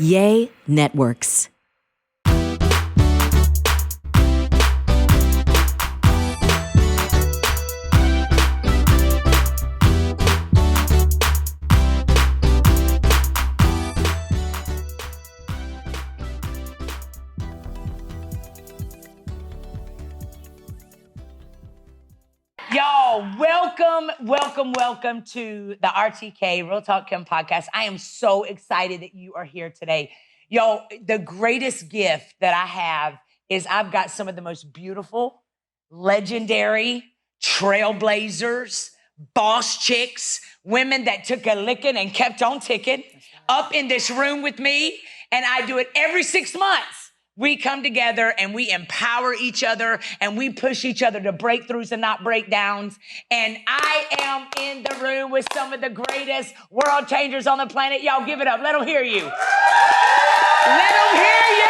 Yay Networks. Y'all, welcome to the RTK, Real Talk Kim podcast. I am so excited that you are here today. Yo, the greatest gift that I have is I've got some of the most beautiful, legendary trailblazers, boss chicks, women that took a licking and kept on ticking up in this room with me. And I do it every 6 months. We come together and we empower each other and we push each other to breakthroughs and not breakdowns. And I am in the room with some of the greatest world changers on the planet. Y'all give it up. Let them hear you. Let them hear you.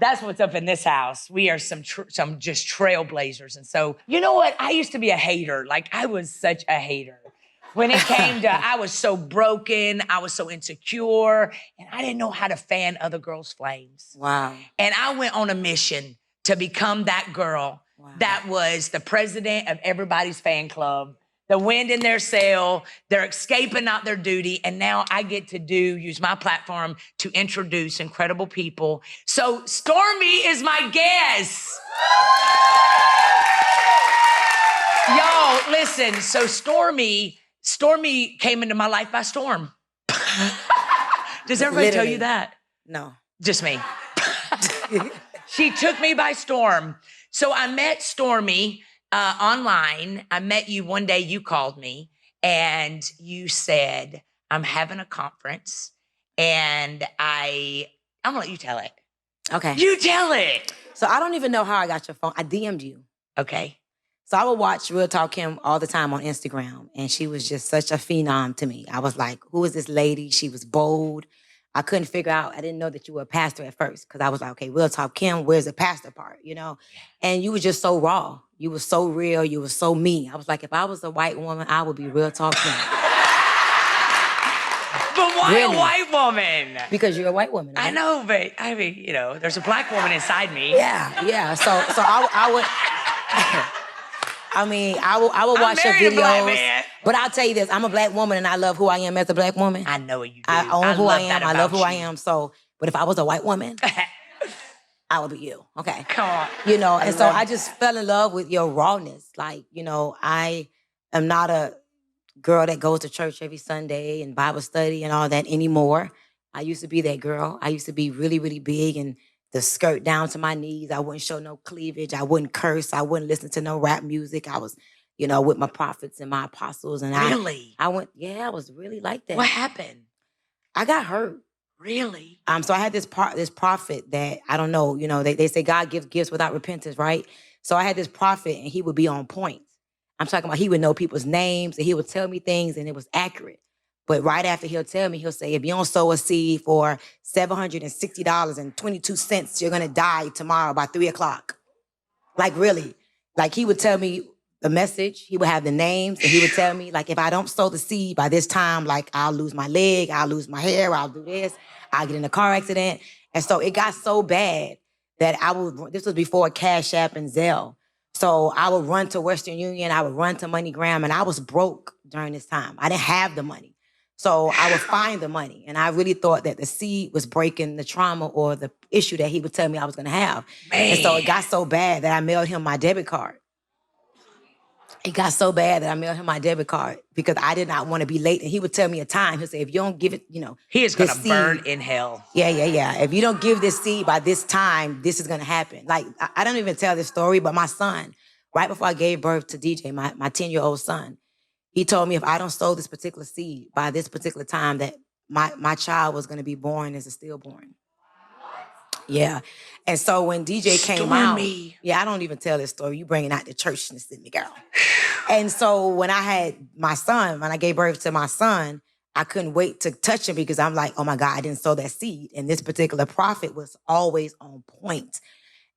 That's what's up in this house. We are some just trailblazers. And so, you know what? I used to be a hater. Like, I was such a hater. When it came to, I was so broken, I was so insecure, and I didn't know how to fan other girls' flames. Wow. And I went on a mission to become that girl that was the president of everybody's fan club, the wind in their sail, they're escaping out their duty, and now I get to use my platform to introduce incredible people. So Stormy is my guest. Y'all, listen, so Stormy came into my life by storm. Does everybody tell you that? No. Just me. She took me by storm. So I met Stormy online. I met you one day, you called me, and you said, I'm having a conference, and I'm gonna let you tell it. Okay. You tell it. So I don't even know how I got your phone. I DM'd you. Okay. So I would watch Real Talk Kim all the time on Instagram, and she was just such a phenom to me. I was like, who is this lady? She was bold. I couldn't figure out, I didn't know that you were a pastor at first, because I was like, okay, Real Talk Kim, where's the pastor part, you know? And you were just so raw. You were so real. You were so me. I was like, if I was a white woman, I would be Real Talk Kim. But why Really? a white woman? Because you're a white woman. Right? I know, but I mean, you know, there's a black woman inside me. Yeah. So I would... I would watch your married a black videos. man. But I'll tell you this, I'm a black woman and I love who I am as a black woman. I know you do. I own who I am. I love who I you. am. So, but if I was a white woman, I would be you. Okay. Come on. You know, and so I just fell in love with your rawness. Like, you know, I am not a girl that goes to church every Sunday and Bible study and all that anymore. I used to be that girl. I used to be really, really big and the skirt down to my knees. I wouldn't show no cleavage. I wouldn't curse. I wouldn't listen to no rap music. I was, you know, with my prophets and my apostles. And Really? I was really like that. What happened? I got hurt. Really? So I had this prophet that, I don't know, you know, they say God gives gifts without repentance, right? So I had this prophet and he would be on point. I'm talking about he would know people's names and he would tell me things and it was accurate. But right after he'll tell me, he'll say, if you don't sow a seed for $760.22, you're going to die tomorrow by 3:00. Like, really. Like, he would tell me the message. He would have the names. And he would tell me, like, if I don't sow the seed by this time, like, I'll lose my leg, I'll lose my hair, I'll do this, I'll get in a car accident. And so it got so bad that this was before Cash App and Zelle. So I would run to Western Union, I would run to MoneyGram, and I was broke during this time. I didn't have the money. So I would find the money. And I really thought that the seed was breaking the trauma or the issue that he would tell me I was going to have. Man. And so it got so bad that I mailed him my debit card. It got so bad that I mailed him my debit card because I did not want to be late. And he would tell me a time. He'll say, if you don't give it, you know. He is going to burn in hell. Yeah. If you don't give this seed by this time, this is going to happen. Like, I don't even tell this story, but my son, right before I gave birth to DJ, my 10-year-old son, he told me if I don't sow this particular seed by this particular time that my child was going to be born as a stillborn. Yeah. And so when DJ came out, I don't even tell this story. You bringing out the churchness in me, girl. And so when I had my son, when I gave birth to my son, I couldn't wait to touch him because I'm like, oh my God, I didn't sow that seed. And this particular prophet was always on point.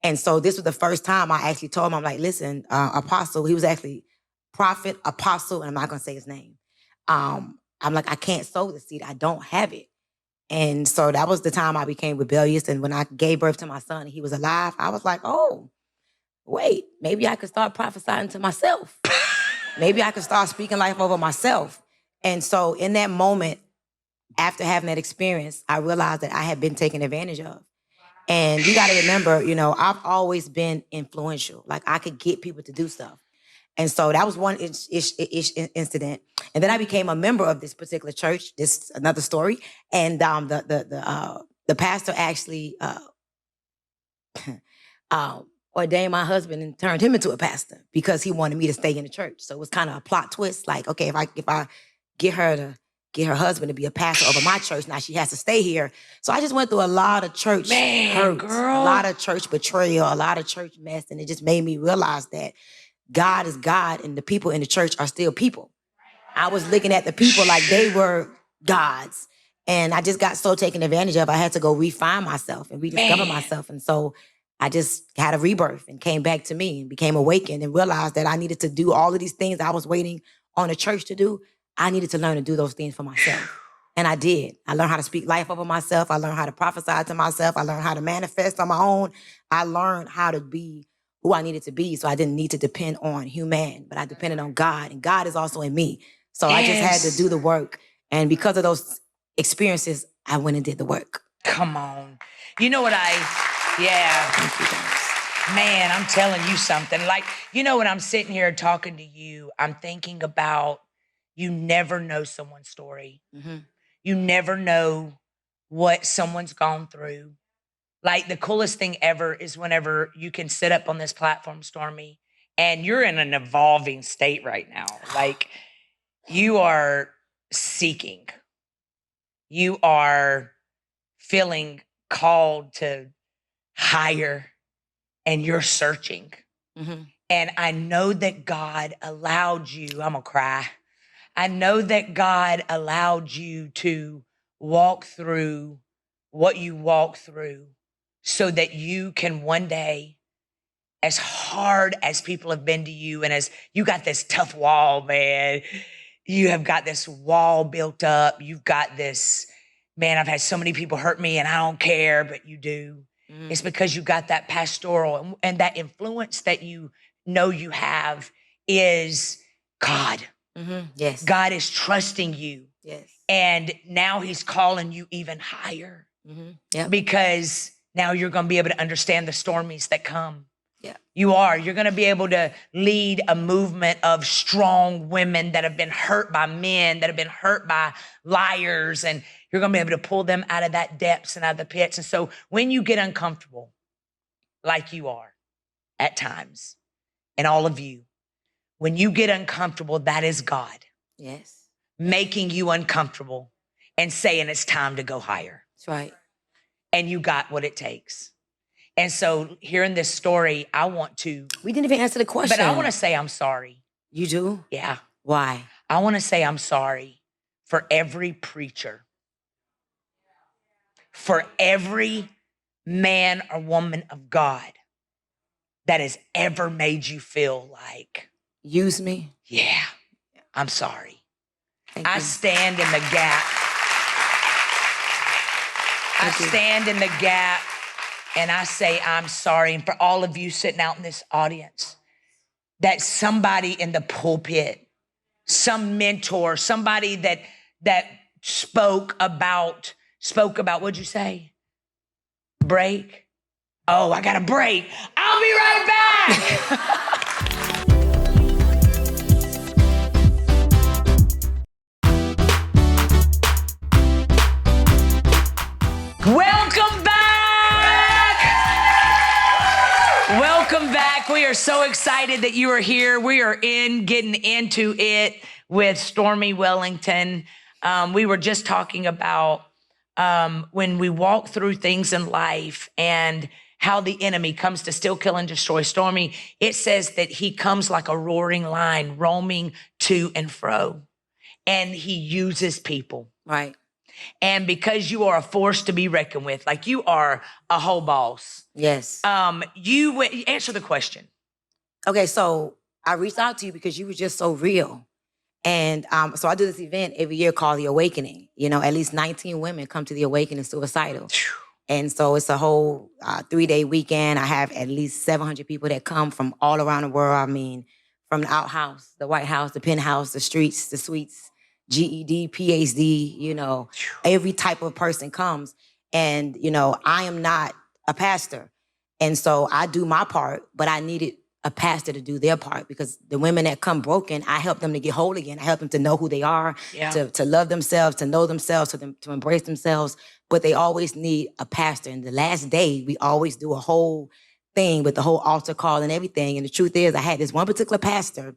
And so this was the first time I actually told him, I'm like, listen, apostle, he was actually prophet, apostle, and I'm not going to say his name. I'm like, I can't sow the seed. I don't have it. And so that was the time I became rebellious. And when I gave birth to my son and he was alive, I was like, oh, wait, maybe I could start prophesying to myself. Maybe I could start speaking life over myself. And so in that moment, after having that experience, I realized that I had been taken advantage of. And you got to remember, you know, I've always been influential. Like I could get people to do stuff. And so that was one incident. And then I became a member of this particular church. This is another story. And the pastor actually ordained my husband and turned him into a pastor because he wanted me to stay in the church. So it was kind of a plot twist. Like, okay, if I get her to get her husband to be a pastor over my church, now she has to stay here. So I just went through a lot of church hurt, girl. a lot of church betrayal, a lot of church mess. And it just made me realize that God is God and the people in the church are still people. I was looking at the people like they were gods. And I just got so taken advantage of. I had to go refine myself and rediscover myself. And so I just had a rebirth and came back to me and became awakened and realized that I needed to do all of these things I was waiting on the church to do. I needed to learn to do those things for myself. And I did. I learned how to speak life over myself. I learned how to prophesy to myself. I learned how to manifest on my own. I learned how to be who I needed to be. So I didn't need to depend on human, but I depended on God. And God is also in me. So I just had to do the work. And because of those experiences, I went and did the work. Come on. You know what Thank you, guys. man, I'm telling you something. Like, you know, when I'm sitting here talking to you, I'm thinking about you never know someone's story. Mm-hmm. You never know what someone's gone through. Like the coolest thing ever is whenever you can sit up on this platform, Stormy, and you're in an evolving state right now. Like you are seeking. You are feeling called to higher and you're searching. Mm-hmm. And I know that God allowed you, I'm gonna cry. I know that God allowed you to walk through what you walk through so that you can one day, as hard as people have been to you and as you got this tough wall, man, you have got this wall built up. You've got this, man, I've had so many people hurt me and I don't care, but you do. Mm-hmm. It's because you got that pastoral and that influence that you know you have is God. Mm-hmm. Yes. God is trusting you. Yes. And now he's calling you even higher. Mm-hmm. Yeah. Because now you're going to be able to understand the stormies that come. Yeah. You're going to be able to lead a movement of strong women that have been hurt by men, that have been hurt by liars. And you're going to be able to pull them out of that depths and out of the pits. And so when you get uncomfortable, like you are at times, and all of you, when you get uncomfortable, that is God. Yes. Making you uncomfortable and saying it's time to go higher. That's right. And you got what it takes. And so hearing this story, We didn't even answer the question. but I want to say I'm sorry. You do? Yeah. Why? I want to say I'm sorry for every preacher, for every man or woman of God that has ever made you feel like, Use me? yeah, I'm sorry. Thank I you. stand in the gap. I Thank you. stand in the gap and I say, I'm sorry. And for all of you sitting out in this audience, that somebody in the pulpit, some mentor, somebody that spoke about, what'd you say? Break? Oh, I got a break. I'll be right back. Welcome back. Welcome back. We are so excited that you are here. We are getting into it with Stormy Wellington. We were just talking about when we walk through things in life and how the enemy comes to steal, kill, and destroy. Stormy, it says that he comes like a roaring lion, roaming to and fro, and he uses people. Right. And because you are a force to be reckoned with, like you are a whole boss. Yes. You answer the question. Okay, so I reached out to you because you were just so real. And so I do this event every year called The Awakening. You know, at least 19 women come to The Awakening suicidal. And so it's a whole 3-day weekend. I have at least 700 people that come from all around the world. I mean, from the outhouse, the White House, the penthouse, the streets, the suites, GED, PhD, you know, every type of person comes. And, you know, I am not a pastor. And so I do my part, but I needed a pastor to do their part, because the women that come broken, I help them to get whole again. I help them to know who they are, to love themselves, to know themselves, to embrace themselves. But they always need a pastor. And the last day, we always do a whole thing with the whole altar call and everything. And the truth is, I had this one particular pastor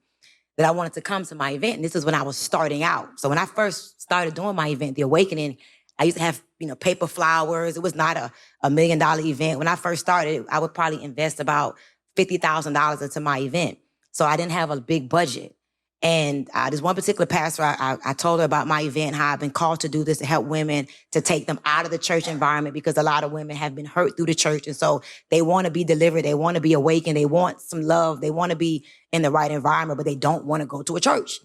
that I wanted to come to my event. And this is when I was starting out. So when I first started doing my event, The Awakening, I used to have, you know, paper flowers. It was not a $1 million event. When I first started, I would probably invest about $50,000 into my event. So I didn't have a big budget. And this one particular pastor, I told her about my event, how I've been called to do this to help women, to take them out of the church environment, because a lot of women have been hurt through the church. And so they want to be delivered. They want to be awakened. They want some love. They want to be in the right environment, but they don't want to go to a church.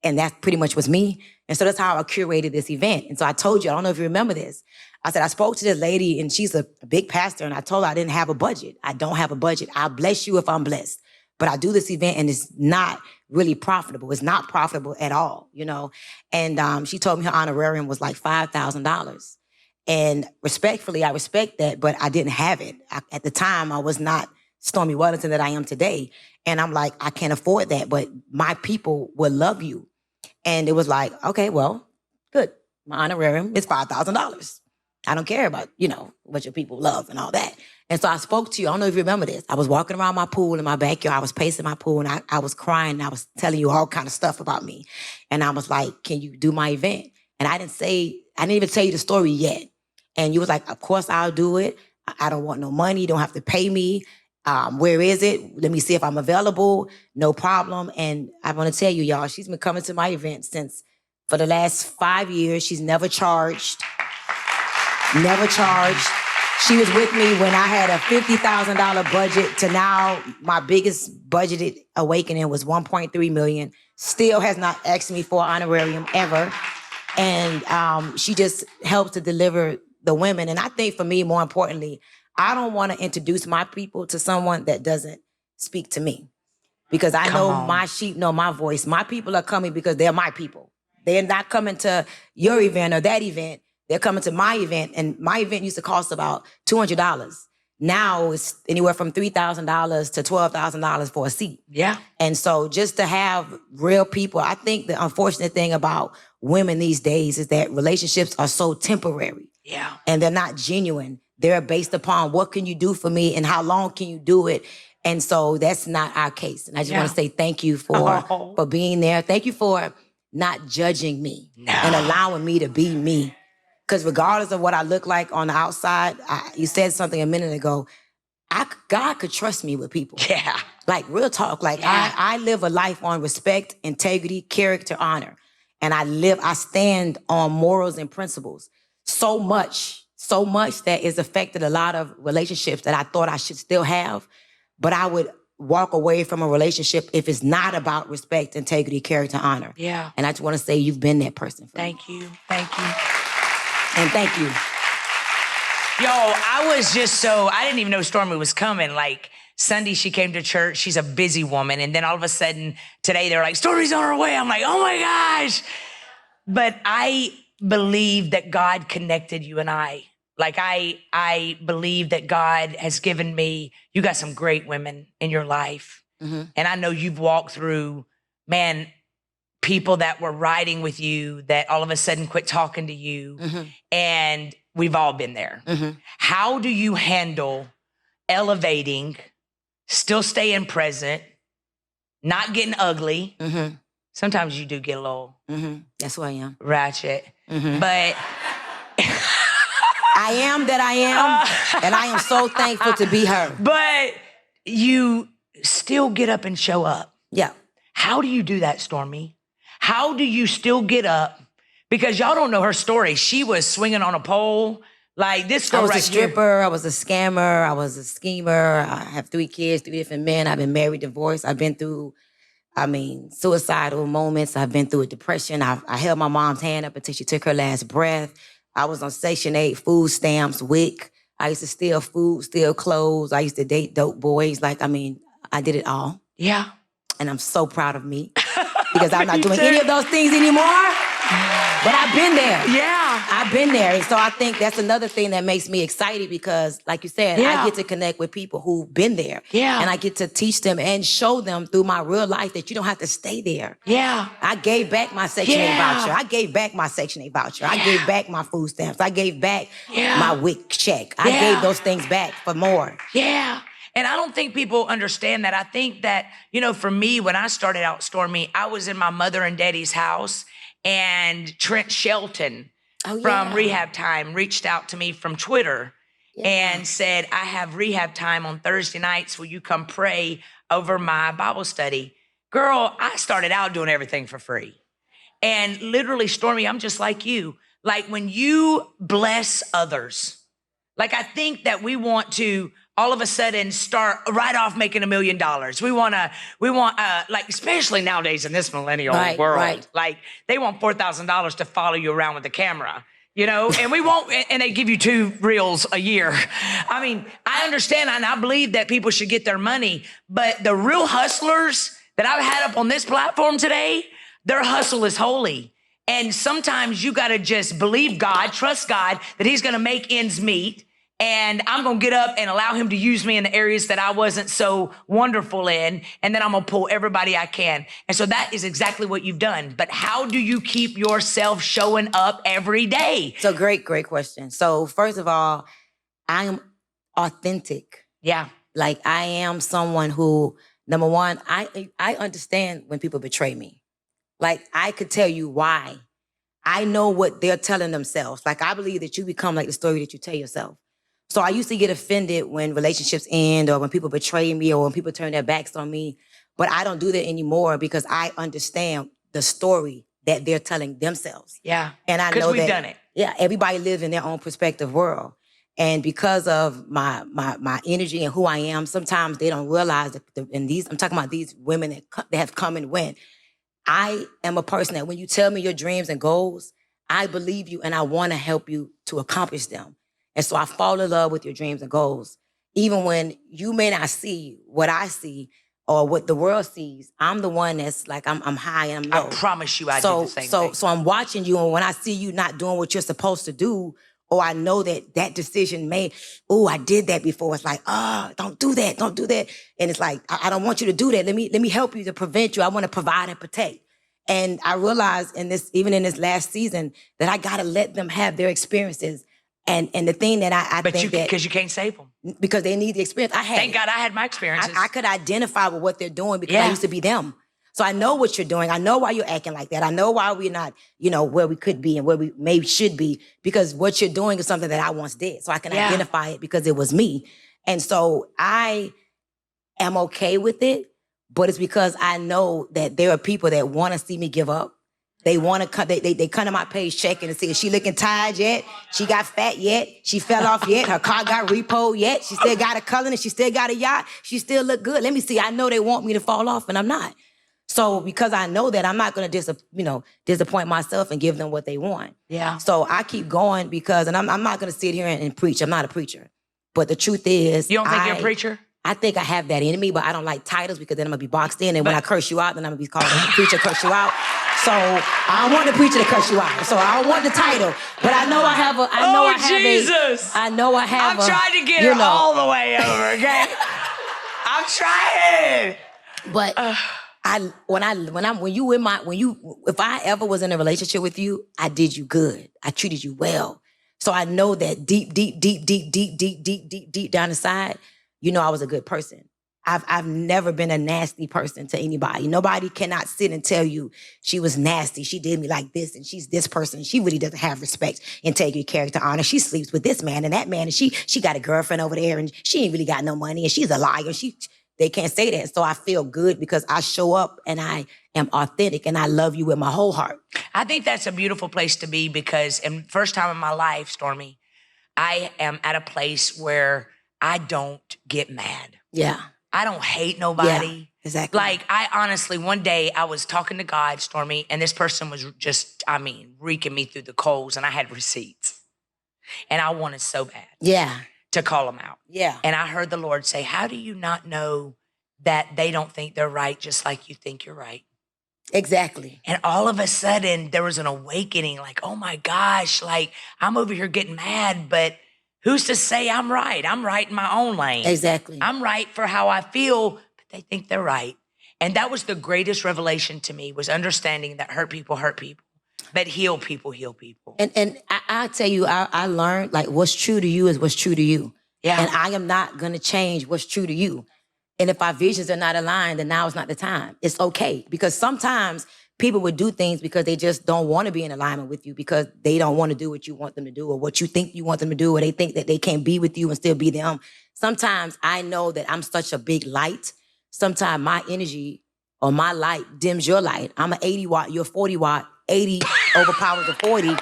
And that pretty much was me. And so that's how I curated this event. And so I told you, I don't know if you remember this. I said, I spoke to this lady and she's a big pastor. And I told her I didn't have a budget. I don't have a budget. I'll bless you if I'm blessed. But I do this event and it's not really profitable. It's not profitable at all, you know? And she told me her honorarium was like $5,000. And respectfully, I respect that, but I didn't have it. At the time, I was not Stormy Wellington that I am today. And I'm like, I can't afford that, but my people will love you. And it was like, okay, well, good. My honorarium is $5,000. I don't care about, you know, what your people love and all that. And so I spoke to you. I don't know if you remember this. I was walking around my pool in my backyard. I was pacing my pool and I was crying. And I was telling you all kind of stuff about me. And I was like, can you do my event? And I didn't even tell you the story yet. And you was like, of course I'll do it. I don't want no money. You don't have to pay me. Where is it? Let me see if I'm available. No problem. And I want to tell you, y'all, she's been coming to my event for the last 5 years. She's never charged. Never charged. She was with me when I had a $50,000 budget to now my biggest budgeted awakening was $1.3 million. Still has not asked me for an honorarium ever. And she just helps to deliver the women. And I think for me, more importantly, I don't want to introduce my people to someone that doesn't speak to me, because I know my sheep know my voice. My people are coming because they're my people. They're not coming to your event or that event. They're coming to my event, and my event used to cost about $200. Now it's anywhere from $3,000 to $12,000 for a seat. Yeah. And so just to have real people, I think the unfortunate thing about women these days is that relationships are so temporary. Yeah. And they're not genuine. They're based upon what can you do for me and how long can you do it. And so that's not our case. And I just want to say thank you for being there. Thank you for not judging me and allowing me to be me. Because regardless of what I look like on the outside, you said something a minute ago, God could trust me with people. Yeah. Like real talk. Like I live a life on respect, integrity, character, honor. And I stand on morals and principles. So much that it's affected a lot of relationships that I thought I should still have. But I would walk away from a relationship if it's not about respect, integrity, character, honor. Yeah. And I just want to say you've been that person for me. Thank you. Thank you. And thank you. Yo, I didn't even know Stormy was coming. Like Sunday, she came to church. She's a busy woman. And then all of a sudden today, they're like, Stormy's on her way. I'm like, oh my gosh. But I believe that God connected you and I. Like I believe that God has given me, you got some great women in your life. Mm-hmm. And I know you've walked through, man, people that were riding with you that all of a sudden quit talking to you. Mm-hmm. And we've all been there. Mm-hmm. How do you handle elevating, still staying present, not getting ugly? Mm-hmm. Sometimes you do get a little that's who I am. Ratchet. Mm-hmm. But I am that I am, and I am so thankful to be her. But you still get up and show up. Yeah. How do you do that, Stormy? How do you still get up? Because y'all don't know her story. She was swinging on a pole. Like this girl I was right a stripper. here. I was a scammer. I was a schemer. I have 3 kids, 3 different men. I've been married, divorced. I've been through I mean, suicidal moments. I've been through a depression. I held my mom's hand up until she took her last breath. I was on Section 8, food stamps, WIC. I used to steal food, steal clothes. I used to date dope boys. Like, I mean, I did it all. Yeah. And I'm so proud of me because I'm not doing any of those things anymore. But I've been there. Yeah. I've been there. And so I think that's another thing that makes me excited because, like you said, I get to connect with people who've been there. Yeah. And I get to teach them and show them through my real life that you don't have to stay there. Yeah. I gave back my Section 8 voucher. I gave back my Section 8 voucher. I gave back my food stamps. I gave back my WIC check. I gave those things back for more. Yeah. And I don't think people understand that. I think that, you know, for me, when I started out Stormy, I was in my mother and daddy's house, and Trent Shelton from Rehab Time reached out to me from Twitter and said, I have Rehab Time on Thursday nights. Will you come pray over my Bible study? Girl, I started out doing everything for free. And literally, Stormy, I'm just like you. Like when you bless others, like I think that we want to all of a sudden start right off making $1 million. We want like, especially nowadays in this millennial world, like they want $4,000 to follow you around with the camera, you know, and we won't, and they give you 2 reels a year. I mean, I understand and I believe that people should get their money, but the real hustlers that I've had up on this platform today, their hustle is holy. And sometimes you got to just believe God, trust God that he's going to make ends meet. And I'm going to get up and allow him to use me in the areas that I wasn't so wonderful in. And then I'm going to pull everybody I can. And so that is exactly what you've done. But how do you keep yourself showing up every day? So great question. So first of all, I am authentic. Yeah. Like I am someone who, number one, I understand when people betray me. Like I could tell you why. I know what they're telling themselves. Like I believe that you become like the story that you tell yourself. So I used to get offended when relationships end or when people betray me or when people turn their backs on me. But I don't do that anymore because I understand the story that they're telling themselves. Yeah. And I know because we've done it. Yeah, everybody lives in their own perspective world. And because of my energy and who I am, sometimes they don't realize that I'm talking about these women that have come and went. I am a person that when you tell me your dreams and goals, I believe you and I want to help you to accomplish them. And so I fall in love with your dreams and goals. Even when you may not see what I see or what the world sees, I'm the one that's like, I'm high and I'm low. I promise you I do the same thing. So I'm watching you, and when I see you not doing what you're supposed to do, or I know that decision made, I did that before. It's like, don't do that. And it's like, I don't want you to do that. Let me help you to prevent you. I want to provide and protect. And I realized even in this last season, that I got to let them have their experiences. And the thing that I think that... Because you can't save them. Because they need the experience. Thank God I had my experiences. I could identify with what they're doing because I used to be them. So I know what you're doing. I know why you're acting like that. I know why we're not, where we could be and where we maybe should be, because what you're doing is something that I once did. So I can identify it because it was me. And so I am okay with it, but it's because I know that there are people that want to see me give up. They want to come, they come to my page checking and see, is she looking tired yet? She got fat yet? She fell off yet? Her car got repoed yet? She still got a color and she still got a yacht? She still look good? Let me see. I know they want me to fall off and I'm not. So because I know that, I'm not going to disappoint myself and give them what they want. Yeah. So I keep going because, and I'm not going to sit here and preach. I'm not a preacher. But the truth is, you don't think you're a preacher? I think I have that in me, but I don't like titles because then I'm going to be boxed in. And when I curse you out, then I'm going to be called a preacher, curse you out. So I don't want the preacher to curse you out. So I don't want the title. But I know I have a, I'm trying to get her all the way over, okay? I'm trying. But if I ever was in a relationship with you, I did you good. I treated you well. So I know that deep down inside, I was a good person. I've never been a nasty person to anybody. Nobody cannot sit and tell you she was nasty. She did me like this and she's this person. She really doesn't have respect, integrity, character, honor. She sleeps with this man and that man and she got a girlfriend over there and she ain't really got no money and she's a liar. They can't say that. So I feel good because I show up and I am authentic and I love you with my whole heart. I think that's a beautiful place to be because first time in my life, Stormy, I am at a place where I don't get mad. Yeah. I don't hate nobody. Exactly. Like, I honestly, one day I was talking to God, Stormy, and this person was just, reeking me through the coals, and I had receipts. And I wanted so bad to call them out. Yeah. And I heard the Lord say, how do you not know that they don't think they're right just like you think you're right? Exactly. And all of a sudden, there was an awakening, like, oh my gosh, like, I'm over here getting mad, but who's to say I'm right? I'm right in my own lane. Exactly. I'm right for how I feel, but they think they're right. And that was the greatest revelation to me, was understanding that hurt people, but heal people, heal people. And I tell you, I learned, like, what's true to you is what's true to you. Yeah. And I am not going to change what's true to you. And if our visions are not aligned, then now is not the time. It's okay. Because sometimes people would do things because they just don't want to be in alignment with you, because they don't want to do what you want them to do, or what you think you want them to do, or they think that they can't be with you and still be them. Sometimes I know that I'm such a big light. Sometimes my energy or my light dims your light. I'm an 80 watt, you're 40 watt, 80 overpowers the 40.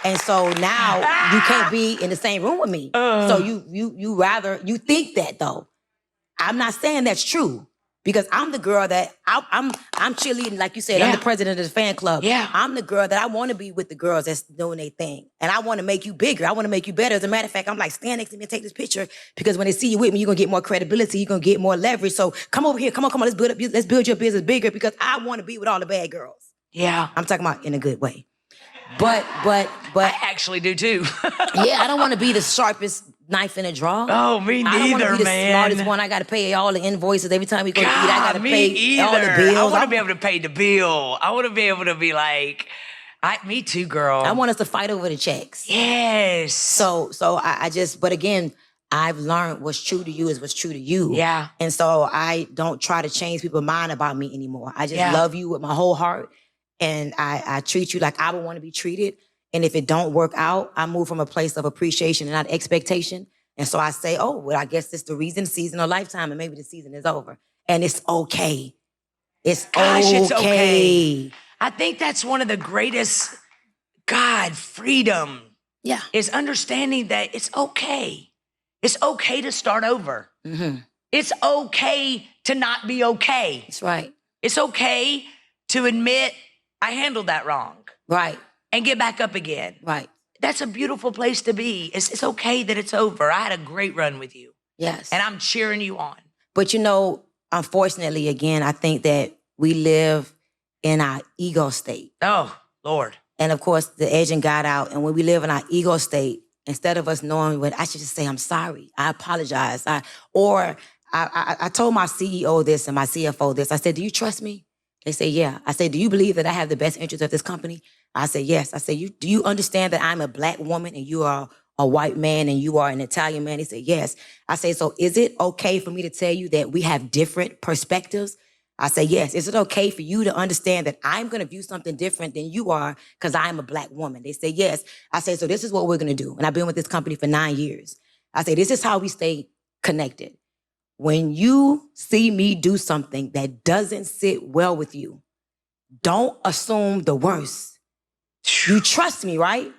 And so now you can't be in the same room with me. So you think that, though. I'm not saying that's true, because I'm the girl that I'm cheerleading, like you said. I'm the president of the fan club. Yeah. I'm the girl that I want to be with the girls that's doing their thing. And I want to make you bigger. I want to make you better. As a matter of fact, I'm like, stand next to me and take this picture, because when they see you with me, you're going to get more credibility. You're going to get more leverage. So come over here. Come on. Let's build your business bigger, because I want to be with all the bad girls. Yeah. I'm talking about in a good way. But I actually do too. yeah, I don't want to be the sharpest knife in a drawer. Oh, me neither, I don't want to be the man. smartest one. I got to pay all the invoices every time we go to eat. I got to me pay either. all the bills. I want to be able to pay the bill. I want to be able to be like, me too, girl. I want us to fight over the checks. Yes. So I just, but again, I've learned what's true to you is what's true to you. Yeah. And so I don't try to change people's mind about me anymore. I just love you with my whole heart. And I treat you like I would want to be treated. And if it don't work out, I move from a place of appreciation and not expectation. And so I say, oh, well, I guess it's the reason, season, or lifetime, and maybe the season is over. And it's okay. It's okay. I think that's one of the greatest, freedom. Yeah. Is understanding that it's okay. It's okay to start over. Mm-hmm. It's okay to not be okay. That's right. It's okay to admit I handled that wrong. Right. And get back up again. Right. That's a beautiful place to be. It's okay that it's over. I had a great run with you. Yes. And I'm cheering you on. But unfortunately, again, I think that we live in our ego state. Oh, Lord. And of course, the edging got out. And when we live in our ego state, instead of us knowing what, I should just say, I'm sorry. I apologize. I told my CEO this and my CFO this. I said, do you trust me? They say, yeah. I said, do you believe that I have the best interest of this company? I said, yes. I said, do you understand that I'm a Black woman and you are a white man and you are an Italian man? He said, yes. I say, so is it okay for me to tell you that we have different perspectives? I say, yes. Is it okay for you to understand that I'm going to view something different than you are because I'm a Black woman? They say, yes. I say, so this is what we're going to do. And I've been with this company for 9 years. I say, this is how we stay connected. When you see me do something that doesn't sit well with you, don't assume the worst. You trust me, right?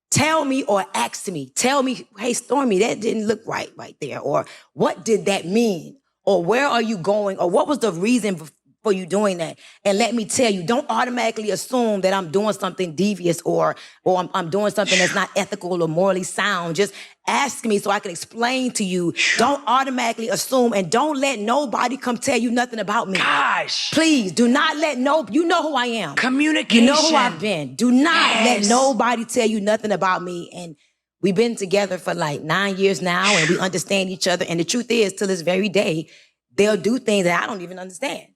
Tell me or ask me. Tell me, hey, Stormy, that didn't look right there. Or what did that mean? Or where are you going? Or what was the reason for you doing that? And let me tell you, don't automatically assume that I'm doing something devious or I'm doing something that's not ethical or morally sound. Just ask me so I can explain to you. Don't automatically assume, and don't let nobody come tell you nothing about me. Gosh. Please do not let you know who I am. Communication. You know who I've been. Do not let nobody tell you nothing about me. And we've been together for like 9 years now, and we understand each other. And the truth is, till this very day, they'll do things that I don't even understand.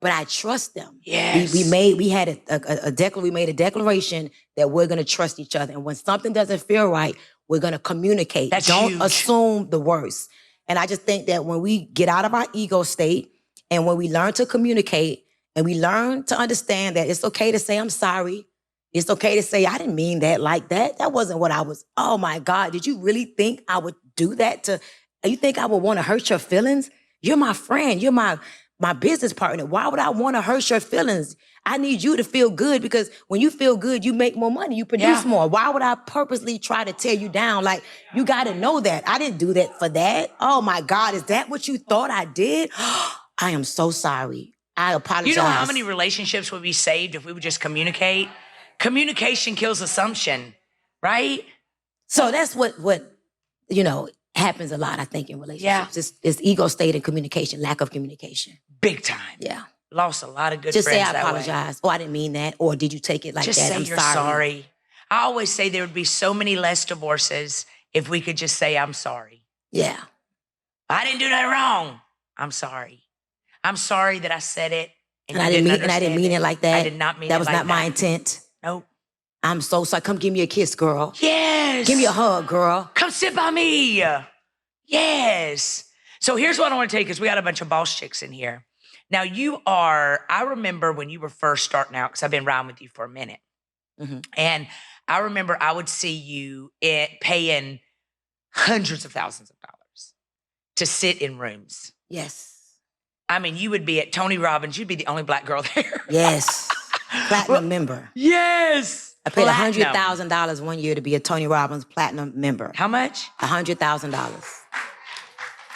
But I trust them. Yes. We made a declaration that we're going to trust each other. And when something doesn't feel right, we're going to communicate. Don't huge. assume the worst. And I just think that when we get out of our ego state and when we learn to communicate and we learn to understand that it's okay to say, I'm sorry. It's okay to say, I didn't mean that like that. That wasn't what I was. Oh my God, did you really think I would do that you think I would want to hurt your feelings? You're my friend. You're my business partner. Why would I want to hurt your feelings? I need you to feel good, because when you feel good, you make more money, you produce more. Why would I purposely try to tear you down? Like, you got to know that. I didn't do that for that. Oh my God, is that what you thought I did? I am so sorry. I apologize. You know how many relationships would be saved if we would just communicate? Communication kills assumption, right? So that's what happens a lot, I think, in relationships. Yeah. It's ego state and communication, lack of communication. Big time. Yeah. Lost a lot of good Just friends say I that apologize. Oh, I didn't mean that. Or did you take it like just that? say I'm you're sorry. I always say there would be so many less divorces if we could just say, I'm sorry. Yeah. I didn't do that wrong. I'm sorry. I'm sorry that I said it. And I didn't mean it like that. I did not mean it that was like not my intent. Nope. I'm so sorry. Come give me a kiss, girl. Yes. Give me a hug, girl. Come sit by me. Yes. So here's what I want to tell you, because we got a bunch of boss chicks in here. Now I remember when you were first starting out, because I've been riding with you for a minute. Mm-hmm. And I remember I would see you paying hundreds of thousands of dollars to sit in rooms. Yes. I mean, you would be at Tony Robbins. You'd be the only black girl there. Yes. Platinum member. Yes. I paid $100,000 one year to be a Tony Robbins platinum member. How much? $100,000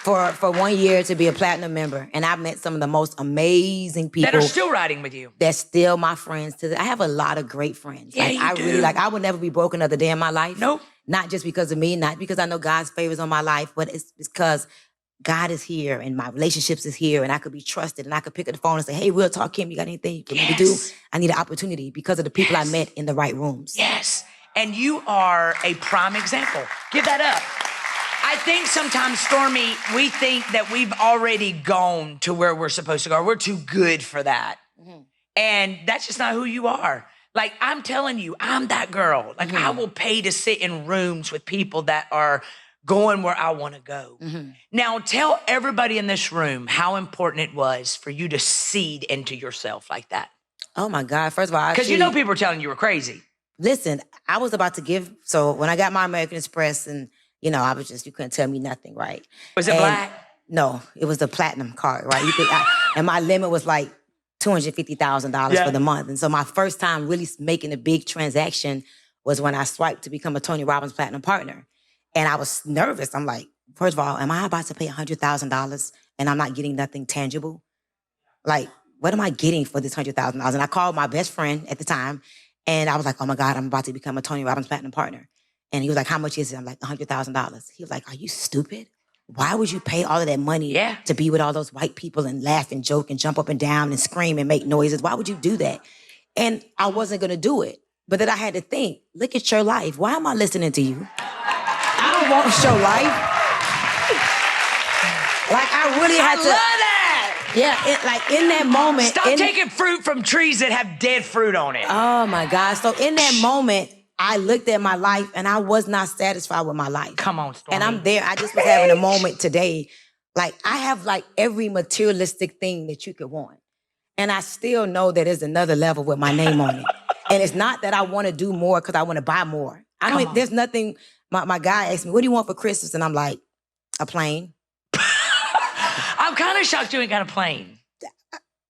for 1 year to be a platinum member. And I've met some of the most amazing people that are still riding with you. That's still my friends. I have a lot of great friends. Yeah, I really I would never be broke another day in my life. Nope. Not just because of me, not because I know God's favors on my life, but it's because God is here and my relationships is here and I could be trusted and I could pick up the phone and say, hey, real talk, Kim, you got anything for me to do? I need an opportunity because of the people I met in the right rooms. Yes. And you are a prime example. Give that up. I think sometimes, Stormy, we think that we've already gone to where we're supposed to go. We're too good for that. Mm-hmm. And that's just not who you are. Like, I'm telling you, I'm that girl. Like, I will pay to sit in rooms with people that are going where I want to go. Mm-hmm. Now, tell everybody in this room how important it was for you to seed into yourself like that. Oh, my God. First of all, because you know people were telling you were crazy. Listen, I was about to give. So when I got my American Express and, I was just, you couldn't tell me nothing, right? Was it black? No, it was the platinum card, right? And my limit was like $250,000 for the month. And so my first time really making a big transaction was when I swiped to become a Tony Robbins Platinum Partner. And I was nervous. I'm like, first of all, am I about to pay $100,000 and I'm not getting nothing tangible? Like, what am I getting for this $100,000? And I called my best friend at the time and I was like, oh my God, I'm about to become a Tony Robbins Platinum Partner. And he was like, how much is it? I'm like, $100,000. He was like, are you stupid? Why would you pay all of that money to be with all those white people and laugh and joke and jump up and down and scream and make noises? Why would you do that? And I wasn't going to do it. But then I had to think, look at your life. Why am I listening to you? I don't want your life. Like, I really had to. I love that. Yeah, in that moment. Stop taking fruit from trees that have dead fruit on it. Oh, my God. So in that moment, I looked at my life and I was not satisfied with my life. Come on, Stormy. And I'm there. I just was having a moment today. Like, I have like every materialistic thing that you could want. And I still know that there's another level with my name on it. And it's not that I want to do more because I want to buy more. There's nothing. My guy asked me, what do you want for Christmas? And I'm like, a plane. I'm kind of shocked you ain't got a plane.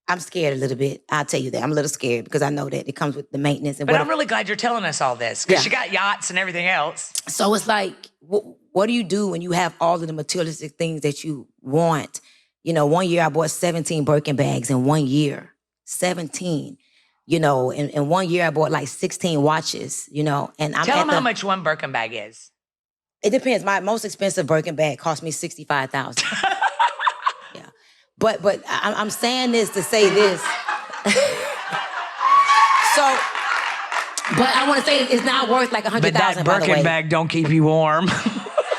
I'm scared a little bit. I'll tell you that. I'm a little scared because I know that it comes with the maintenance. But I'm really glad you're telling us all this because you got yachts and everything else. So it's like, what do you do when you have all of the materialistic things that you want? 1 year I bought 17 Birkin bags in 1 year. 17. In 1 year I bought like 16 watches, and I'm Tell them how much one Birkin bag is. It depends. My most expensive Birkin bag cost me $65,000. Yeah. But I'm saying this to say this. So, but I want to say it's not worth like $100,000. But that Birkin bag don't keep you warm.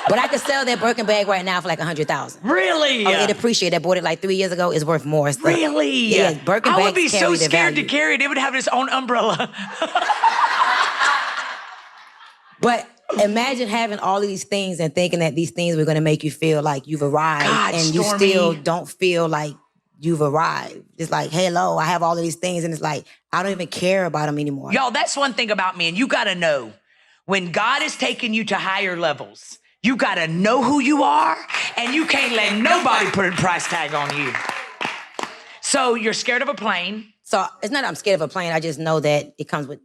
But I could sell that Birkin bag right now for like $100,000. Really? Oh, it appreciated. I bought it like 3 years ago. It's worth more. So, really? Yeah, Birkin bags. I would be so scared to value. carry it. It would have its own umbrella. But imagine having all of these things and thinking that these things were going to make you feel like you've arrived. God, and Stormy. You still don't feel like you've arrived. It's like, hello, I have all of these things. And it's like, I don't even care about them anymore. Y'all, that's one thing about me. And you got to know, when God is taking you to higher levels, you got to know who you are. And you can't let nobody put a price tag on you. So you're scared of a plane. So it's not that I'm scared of a plane. I just know that it comes with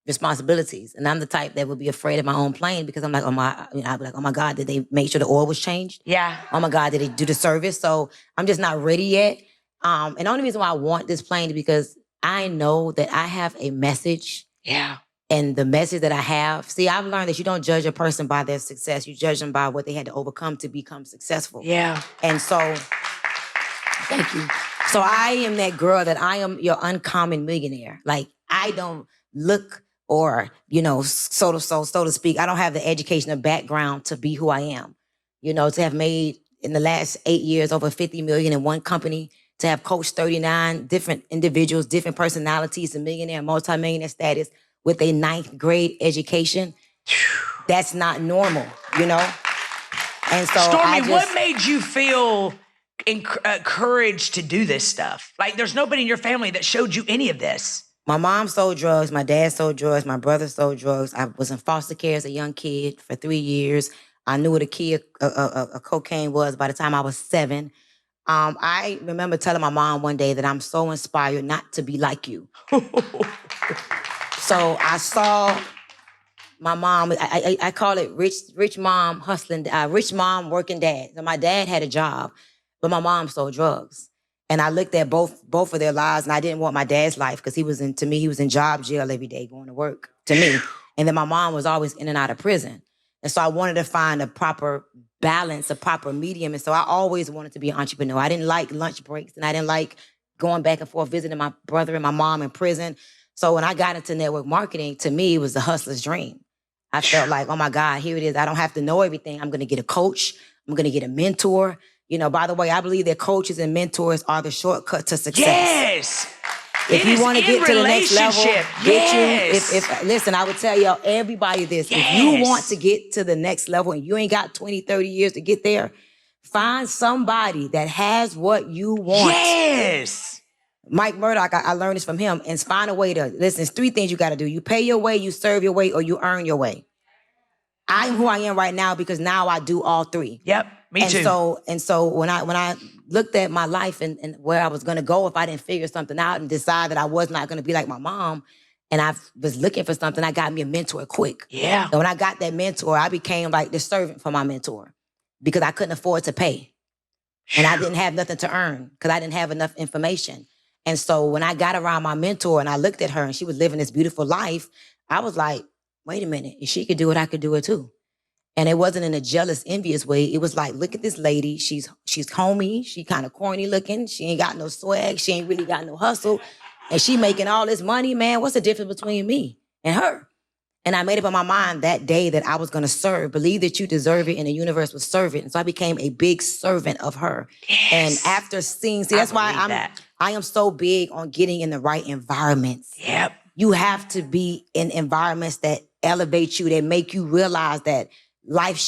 responsibilities. And I'm the type that would be afraid of my own plane because I'm like, I'd be like, oh my God, did they make sure the oil was changed? Yeah. Oh my God, did they do the service? So I'm just not ready yet. And the only reason why I want this plane is because I know that I have a message. Yeah. And the message that I have, see, I've learned that you don't judge a person by their success. You judge them by what they had to overcome to become successful. Yeah. And so, thank you. So I am that girl that I am your uncommon millionaire. Like, I don't look or, so to speak, I don't have the education or background to be who I am. To have made in the last 8 years over 50 million in one company, to have coached 39 different individuals, different personalities, a millionaire, multimillionaire status with a 9th grade education. That's not normal, And so Stormy, what made you feel encouraged to do this stuff? Like, there's nobody in your family that showed you any of this. My mom sold drugs. My dad sold drugs. My brother sold drugs. I was in foster care as a young kid for 3 years. I knew what a key of cocaine was by the time I was 7. I remember telling my mom one day that I'm so inspired not to be like you. So I saw my mom, I call it rich mom hustling, rich mom working dad. So my dad had a job, but my mom sold drugs. And I looked at both of their lives, and I didn't want my dad's life because he was in job jail every day going to work to me. And then my mom was always in and out of prison. And so I wanted to find a proper balance, a proper medium. And so I always wanted to be an entrepreneur. I didn't like lunch breaks, and I didn't like going back and forth visiting my brother and my mom in prison. So when I got into network marketing, to me, it was the hustler's dream. I felt like, oh my God, here it is. I don't have to know everything. I'm going to get a coach. I'm going to get a mentor. By the way, I believe that coaches and mentors are the shortcut to success. Yes. If you want to get to the next level, yes. Listen, I would tell y'all, everybody this. Yes. If you want to get to the next level and you ain't got 20, 30 years to get there, find somebody that has what you want. Yes. Mike Murdoch, I learned this from him, and find a way to, listen, there's 3 things you got to do. You pay your way, you serve your way, or you earn your way. I'm who I am right now because now I do all 3. Yep, me too. And so when I looked at my life and where I was going to go if I didn't figure something out and decide that I was not going to be like my mom, and I was looking for something, I got me a mentor quick. Yeah. So when I got that mentor, I became like the servant for my mentor because I couldn't afford to pay. And I didn't have nothing to earn because I didn't have enough information. And so when I got around my mentor and I looked at her and she was living this beautiful life, I was like, wait a minute, if she could do it, I could do it too. And it wasn't in a jealous, envious way. It was like, look at this lady. She's homey. She kind of corny looking. She ain't got no swag. She ain't really got no hustle. And she making all this money, man. What's the difference between me and her? And I made up in my mind that day that I was going to serve. Believe that you deserve it and the universe will serve it. And so I became a big servant of her. Yes. And after seeing, that's why I am so big on getting in the right environments. Yep. You have to be in environments that elevate you, that make you realize that life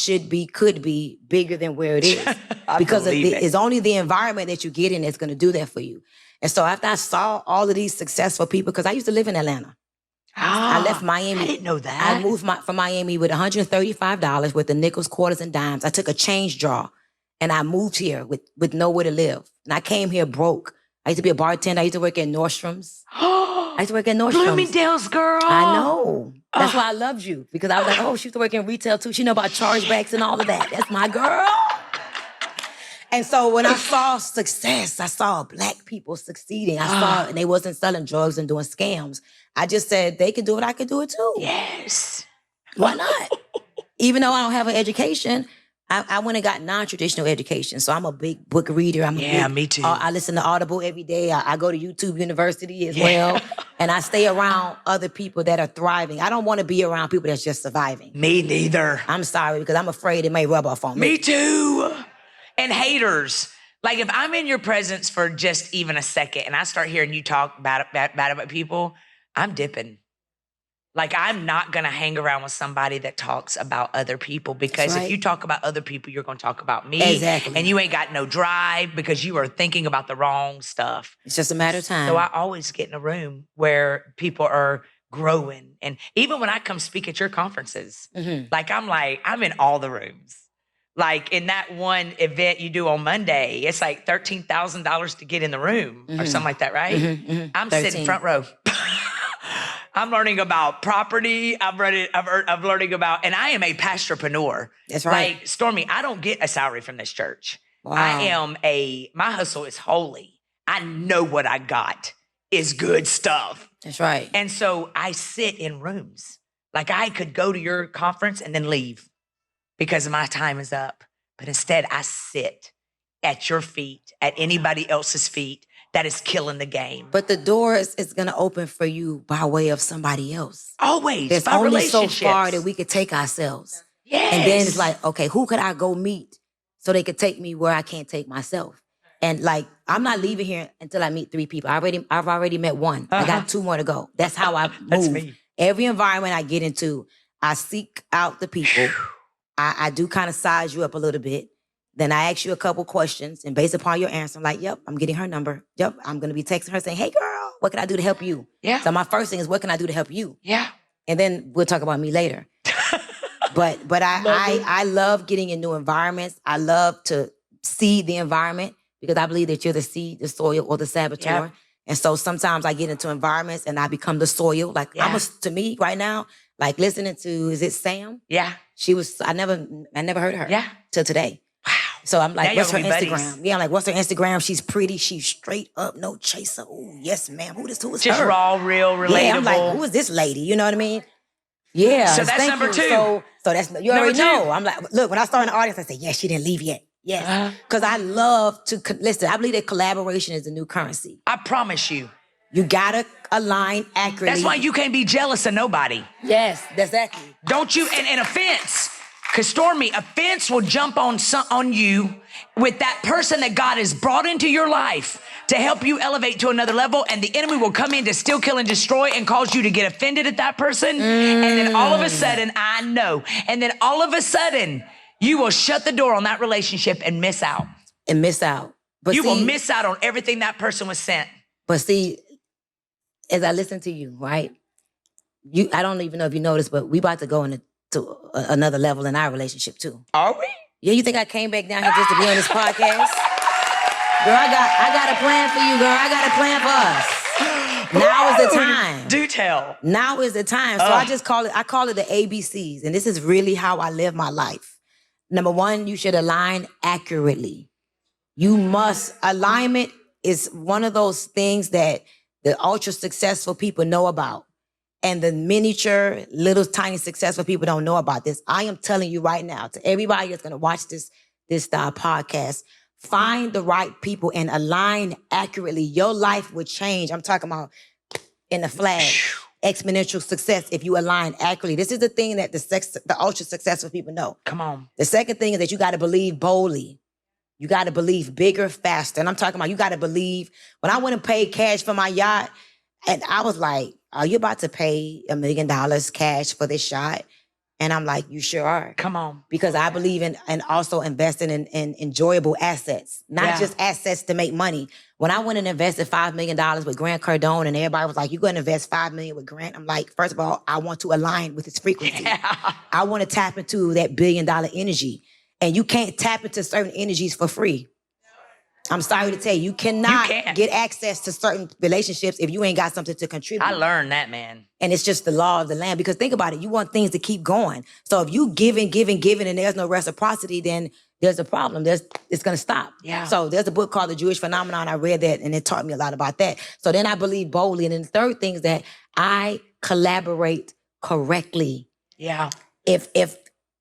could be bigger than where it is. Because it's only the environment that you get in that's going to do that for you. And so after I saw all of these successful people, because I used to live in Atlanta. I left Miami. I didn't know that. I moved from Miami with $135 with the nickels, quarters, and dimes. I took a change draw and I moved here with nowhere to live. And I came here broke. I used to be a bartender. I used to work at Nordstrom's. I used to work at Nordstrom's. Bloomingdale's girl. I know. That's why I loved you. Because I was like, oh, she used to work in retail too. She know about chargebacks and all of that. That's my girl. And so when I saw success, I saw Black people succeeding. I saw, and they wasn't selling drugs and doing scams. I just said, they could do it, I could do it too. Yes. Why not? Even though I don't have an education, I went and got non-traditional education. So I'm a big book reader. Me too. I listen to Audible every day. I go to YouTube University as well. And I stay around other people that are thriving. I don't want to be around people that's just surviving. Me neither. I'm sorry, because I'm afraid it may rub off on me. Me too. And haters. Like, if I'm in your presence for just even a second and I start hearing you talk bad about people, I'm dipping. Like, I'm not going to hang around with somebody that talks about other people, because if you talk about other people, you're going to talk about me. Exactly. And you ain't got no drive because you are thinking about the wrong stuff. It's just a matter of time. So I always get in a room where people are growing. And even when I come speak at your conferences, I'm in all the rooms. Like, in that one event you do on Monday, it's like $13,000 to get in the room or something like that, right? I'm 13. sitting front row. I'm learning about property. I'm learning about, and I am a pastorpreneur. That's right. Like, Stormy, I don't get a salary from this church. Wow. My hustle is holy. I know what I got is good stuff. That's right. And so I sit in rooms. Like I could go to your conference and then leave because my time is up. But instead, I sit at your feet, at anybody else's feet that is killing the game. But the door is going to open for you by way of somebody else. Always. There's by only so relationships. far that we could take ourselves. Yes. And then it's like, okay, who could I go meet so they could take me where I can't take myself? And like, I'm not leaving here until I meet 3 people. I've already met one. I got 2 more to go. That's how I move. That's me. Every environment I get into, I seek out the people. I do kind of size you up a little bit. Then I ask you a couple questions, and based upon your answer, I'm like, yep, I'm getting her number. Yep, I'm going to be texting her saying, hey, girl, what can I do to help you? Yeah. So my first thing is, what can I do to help you? Yeah. And then we'll talk about me later. But I love getting in new environments. I love to seed the environment because I believe that you're the seed, the soil, or the saboteur. Yep. And so sometimes I get into environments and I become the soil. Like to me right now, like listening to, is it Sam? Yeah. She was, I never heard of her. Yeah. Till today. Wow. So I'm like, Now what's her y'all gonna be Instagram? buddies. Yeah, I'm like, what's her Instagram? She's pretty. She's straight up, no chaser. Oh, yes, ma'am. Who is Just her? raw, real, relatable. Yeah, I'm like, who is this lady? You know what I mean? Yeah. So that's thank number you. 2. So that's, you Number already 2. know. I'm like, look, when I started in the audience, I said, yes, she didn't leave yet. Yes. Because I love to, listen, I believe that collaboration is the new currency. I promise you. You gotta align accurately. That's why you can't be jealous of nobody. Yes, exactly. Don't you? And offense, because Stormy, offense will jump on you with that person that God has brought into your life to help you elevate to another level. And the enemy will come in to steal, kill, and destroy and cause you to get offended at that person. And then all of a sudden, I know. And then all of a sudden, you will shut the door on that relationship and miss out. But you will miss out on everything that person was sent. But see, as I listen to you, right? I don't even know if you noticed, but we about to go into another level in our relationship too. Are we? Yeah, you think I came back down here just to be on this podcast? Girl, I got a plan for you, girl. I got a plan for us. Now is the time. Do tell. Now is the time. So I call it the ABCs. And this is really how I live my life. Number 1, you should align accurately. Alignment is one of those things that the ultra successful people know about. And the miniature, little tiny successful people don't know about this. I am telling you right now, to everybody that's gonna watch this podcast, find the right people and align accurately. Your life will change. I'm talking about in a flash. Exponential success if you align accurately. This is the thing that the ultra successful people know. Come on. The second thing is that you got to believe boldly. You got to believe bigger, faster. And I'm talking about you got to believe. When I went and paid cash for my yacht, and I was like, are you about to pay $1 million cash for this yacht? And I'm like, you sure are. Come on. Because I believe in and also investing in enjoyable assets, not just assets to make money. When I went and invested $5 million with Grant Cardone and everybody was like, you're going to invest $5 million with Grant. I'm like, first of all, I want to align with his frequency. Yeah. I want to tap into that $1 billion energy. And you can't tap into certain energies for free. I'm sorry to tell you, you cannot get access to certain relationships if you ain't got something to contribute. I learned that, man. And it's just the law of the land. Because think about it, you want things to keep going. So if you giving, and there's no reciprocity, then there's a problem. It's going to stop. Yeah. So there's a book called The Jewish Phenomenon. I read that and it taught me a lot about that. So then I believe boldly. And then the third thing is that I collaborate correctly. Yeah. If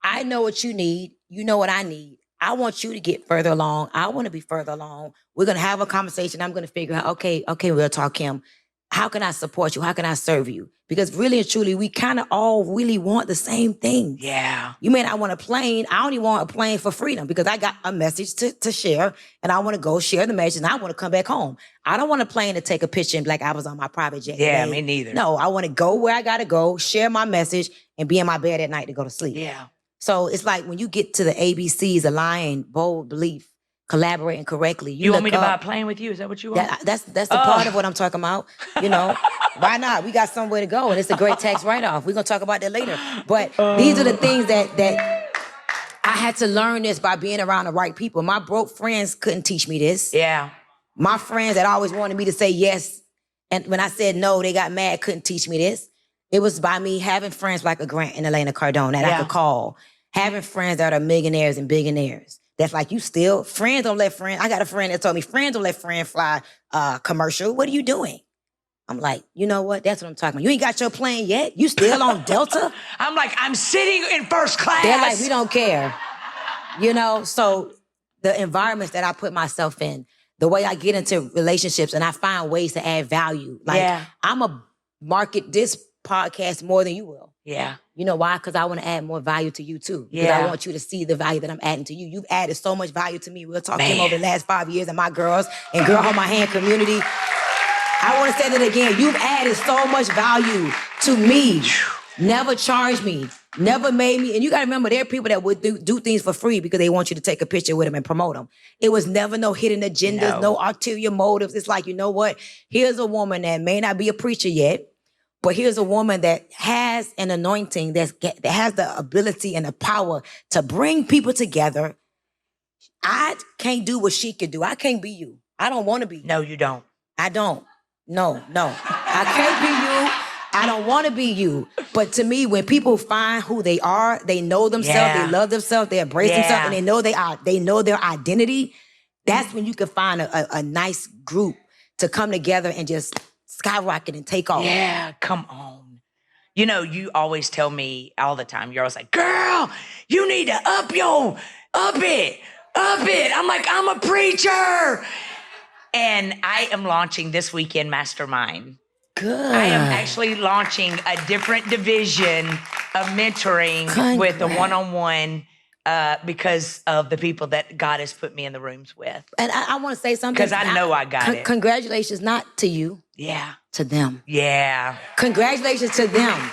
I know what you need, you know what I need. I want you to get further along. I want to be further along. We're going to have a conversation. I'm going to figure out, okay, we'll talk, Kim. How can I support you? How can I serve you? Because really and truly, we kind of all really want the same thing. Yeah. You may not want a plane. I only want a plane for freedom because I got a message to share and I want to go share the message and I want to come back home. I don't want a plane to take a picture and be like I was on my private jet. Yeah, today. me neither. No, I want to go where I got to go, share my message, and be in my bed at night to go to sleep. Yeah. So it's like when you get to the ABCs, align, bold, belief, collaborating correctly. You want me to buy a plane with you? Is that what you want? That's the part of what I'm talking about. You know, why not? We got somewhere to go, and it's a great tax write-off. We're gonna talk about that later. But these are the things that I had to learn this by being around the right people. My broke friends couldn't teach me this. Yeah. My friends that always wanted me to say yes, and when I said no, they got mad, couldn't teach me this. It was by me having friends like a Grant and Elena Cardone that I could call. Having friends that are millionaires and billionaires. that's like, you still, friends don't let friends, I got a friend that told me, friends don't let friends fly commercial. What are you doing? I'm like, you know what? That's what I'm talking about. You ain't got your plane yet? You still on Delta? I'm like, I'm sitting in first class. They're like, we don't care. You know, so the environments that I put myself in, the way I get into relationships and I find ways to add value. Like, I'm a market this podcast more than you will. Yeah. You know why? Because I want to add more value to you too. Because I want you to see the value that I'm adding to you. You've added so much value to me. We'll talk to him over the last 5 years and my girls and Girl Hold My Hand community. I want to say that again. You've added so much value to me. Never charged me. Never made me. And you got to remember, there are people that would do things for free because they want you to take a picture with them and promote them. It was never no hidden agendas, no ulterior motives. It's like, you know what? Here's a woman that may not be a preacher yet, but here's a woman that has an anointing, that has the ability and the power to bring people together. I can't do what she could do. I can't be you. I don't want to be you. No, you don't. I don't. No. I can't be you. I don't want to be you. But to me, when people find who they are, they know themselves, they love themselves, they embrace themselves, and they know their identity, that's when you can find a nice group to come together and just skyrocket and take off. Yeah, come on. You know, you always tell me all the time, you're always like, girl, you need to up it. I'm like, I'm a preacher. And I am launching this weekend Mastermind. Good. I am actually launching a different division of mentoring with a one-on-one because of the people that God has put me in the rooms with. And I want to say something. Because I know I got it. Congratulations, not to you. Yeah. To them. Yeah. Congratulations to them.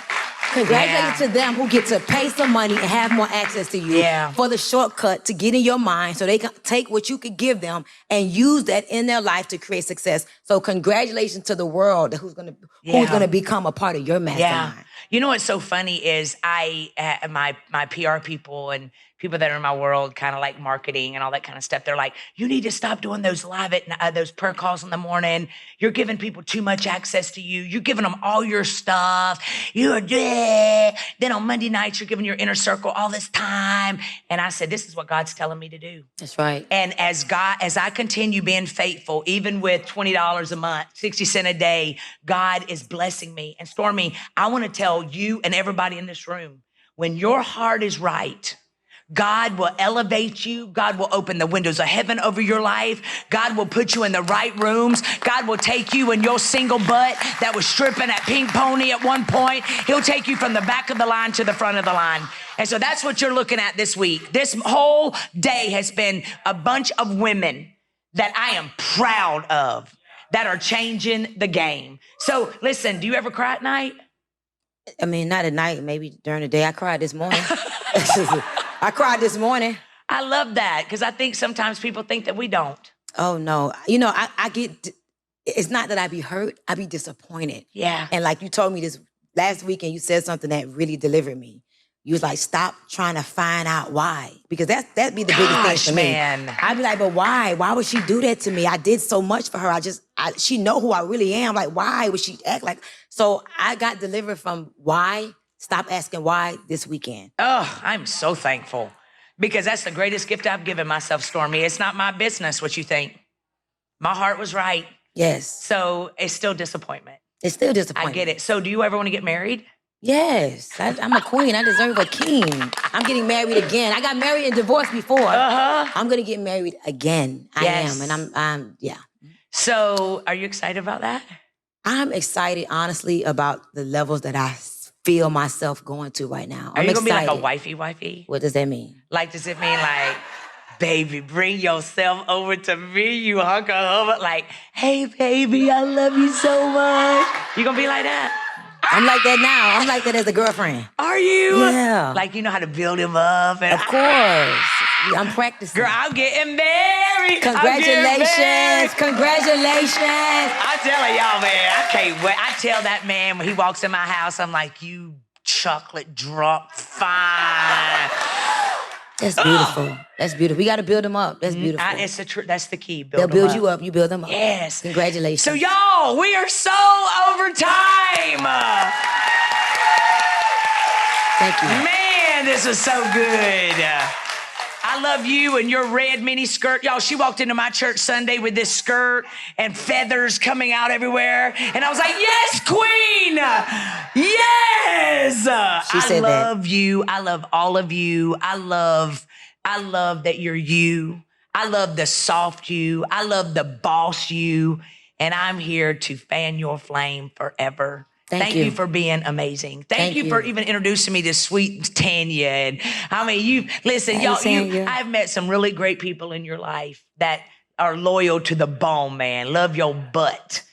Congratulations to them who get to pay some money and have more access to you for the shortcut to get in your mind so they can take what you could give them and use that in their life to create success. So congratulations to the world who's gonna become a part of your mastermind. Yeah. You know what's so funny is my PR people and people that are in my world, kind of like marketing and all that kind of stuff, they're like, you need to stop doing those live those prayer calls in the morning. You're giving people too much access to you. You're giving them all your stuff. Then on Monday nights, you're giving your inner circle all this time. And I said, this is what God's telling me to do. That's right. And as I continue being faithful, even with $20 a month, 60 cents a day, God is blessing me. And Stormy, I want to tell you and everybody in this room, when your heart is right, God will elevate you. God will open the windows of heaven over your life. God will put you in the right rooms. God will take you and your single butt that was stripping at Pink Pony at one point. He'll take you from the back of the line to the front of the line. And so that's what you're looking at this week. This whole day has been a bunch of women that I am proud of that are changing the game. So listen, do you ever cry at night? I mean, not at night, maybe during the day. I cried this morning. I cried this morning. I love that because I think sometimes people think that we don't. Oh, no. You know, I get, it's not that I be hurt, I be disappointed. Yeah. And like you told me this last week and you said something that really delivered me. You was like, stop trying to find out why. Because that'd be the biggest thing for me. Man. I'd be like, but why? Why would she do that to me? I did so much for her. She know who I really am. Like, why would she act like? So I got delivered from why. Stop asking why this weekend. Oh, I'm so thankful because that's the greatest gift I've given myself, Stormy. It's not my business what you think. My heart was right. Yes. So it's still disappointment. It's still disappointment. I get it. So do you ever want to get married? Yes. I'm a queen. I deserve a king. I'm getting married again. I got married and divorced before. I'm going to get married again. Yes. I am. And I'm. So are you excited about that? I'm excited, honestly, about the levels that I feel myself going to right now. Are you going to be like a wifey? What does that mean? Like, does it mean like, baby, bring yourself over to me, you hunker hover? Like, hey, baby, I love you so much. You going to be like that? I'm like that now. I'm like that as a girlfriend. Are you? Yeah. Like, you know how to build him up? And of course. I'm practicing. Girl, I'm getting married. Congratulations. Congratulations. I'm telling y'all, man, I can't wait. I tell that man when he walks in my house, I'm like, you chocolate drop fine. That's beautiful. That's beautiful. We got to build them up. That's beautiful. That's the key. They'll build you up. You build them up. Yes. Congratulations. So y'all, we are so over time. Thank you. Man, this was so good. I love you and your red mini skirt. Y'all, she walked into my church Sunday with this skirt and feathers coming out everywhere. And I was like, yes, queen. Yes. She said I love you. I love all of you. I love that you're you. I love the soft you. I love the boss you. And I'm here to fan your flame forever. Thank you for being amazing. Thank you for even introducing me to sweet Tanya. And I mean, listen, y'all, I've met some really great people in your life that are loyal to the bone, man. Love your butt.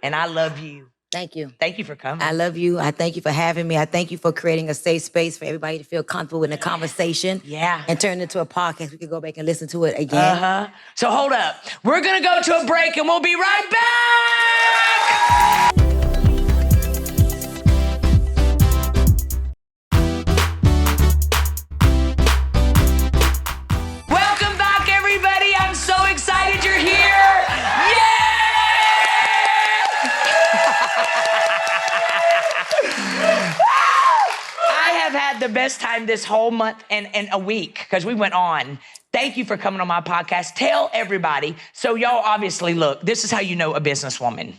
And I love you. Thank you. Thank you for coming. I love you. I thank you for having me. I thank you for creating a safe space for everybody to feel comfortable in the conversation. Yeah. And turn it into a podcast. We could go back and listen to it again. So hold up. We're going to go to a break and we'll be right back. Welcome back, everybody. I'm so excited you're here. I have had the best time this whole month and a week because we went on. Thank you for coming on my podcast. Tell everybody. So y'all obviously, look, this is how you know a businesswoman.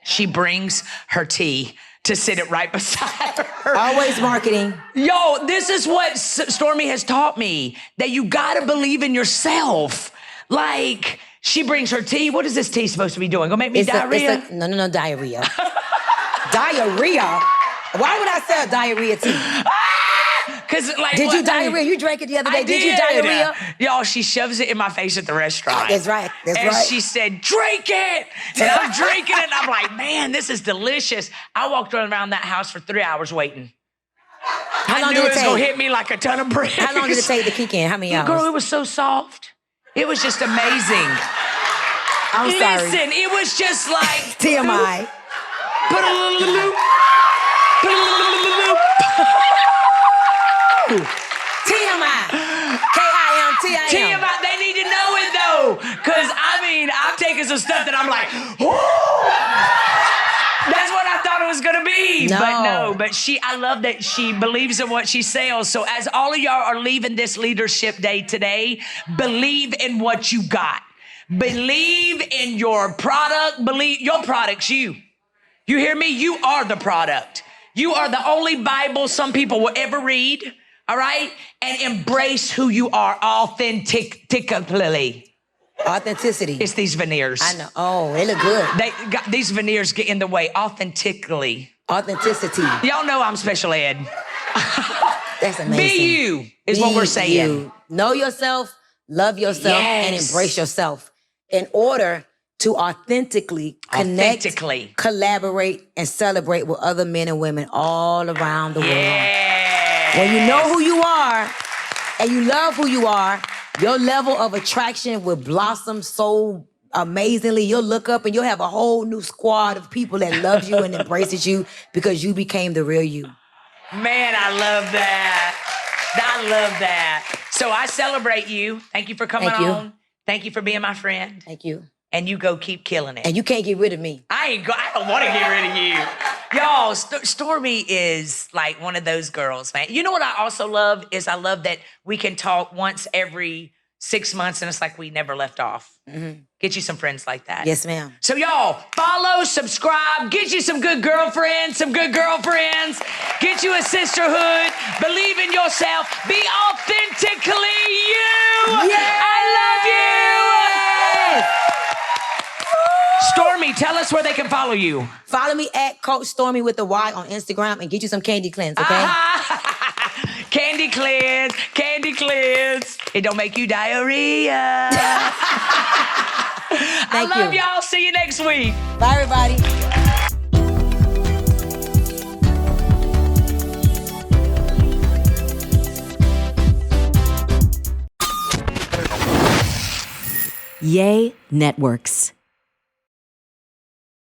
She brings her tea to sit it right beside her. Always marketing. Yo, this is what Stormy has taught me, that you gotta believe in yourself. Like, she brings her tea. What is this tea supposed to be doing? Gonna make me diarrhea? No, diarrhea. Diarrhea? Why would I sell diarrhea tea? Did you diarrhea? You drank it the other day. Did you diarrhea? Y'all, she shoves it in my face at the restaurant. That's right. And she said, drink it. And I'm drinking it. And I'm like, man, this is delicious. I walked around that house for 3 hours waiting. How long I knew did it was going to hit me like a ton of bricks. How long did it take to kick in? How many hours? Girl, it was so soft. It was just amazing. I'm sorry. Listen, it was just like... TMI. Put a little loop. Put a little loop. TMI. K-I-M-T-I-M. TMI, they need to know it though. Cause I mean, I'm taking some stuff that I'm like, whoo! That's what I thought it was gonna be. No. But I love that she believes in what she sells. So as all of y'all are leaving this leadership day today, believe in what you got. Believe in your product. Believe your product's you. You hear me? You are the product. You are the only Bible some people will ever read. All right? And embrace who you are authentically. Authenticity. It's these veneers. I know. Oh, they look good. These veneers get in the way. Authentically. Authenticity. Y'all know I'm special ed. That's amazing. Be you is what we're saying. You. Know yourself, love yourself, and embrace yourself in order to authentically connect, collaborate, and celebrate with other men and women all around the world. When you know who you are and you love who you are, your level of attraction will blossom so amazingly. You'll look up and you'll have a whole new squad of people that loves you and embraces you because you became the real you. Man, I love that. I love that. So I celebrate you. Thank you for coming on. Thank you for being my friend. Thank you. And you go keep killing it. And you can't get rid of me. I don't want to get rid of you. Y'all, Stormy is like one of those girls, man. You know what I also love is I love that we can talk once every 6 months and it's like we never left off. Mm-hmm. Get you some friends like that. Yes, ma'am. So y'all, follow, subscribe, get you some good girlfriends, get you a sisterhood, believe in yourself, be authentically you. Yes! I love you. Stormy, tell us where they can follow you. Follow me at Coach Stormy with the Y on Instagram and get you some candy cleanse, okay? Candy cleanse. It don't make you diarrhea. I love y'all. See you next week. Bye, everybody. Yay Networks.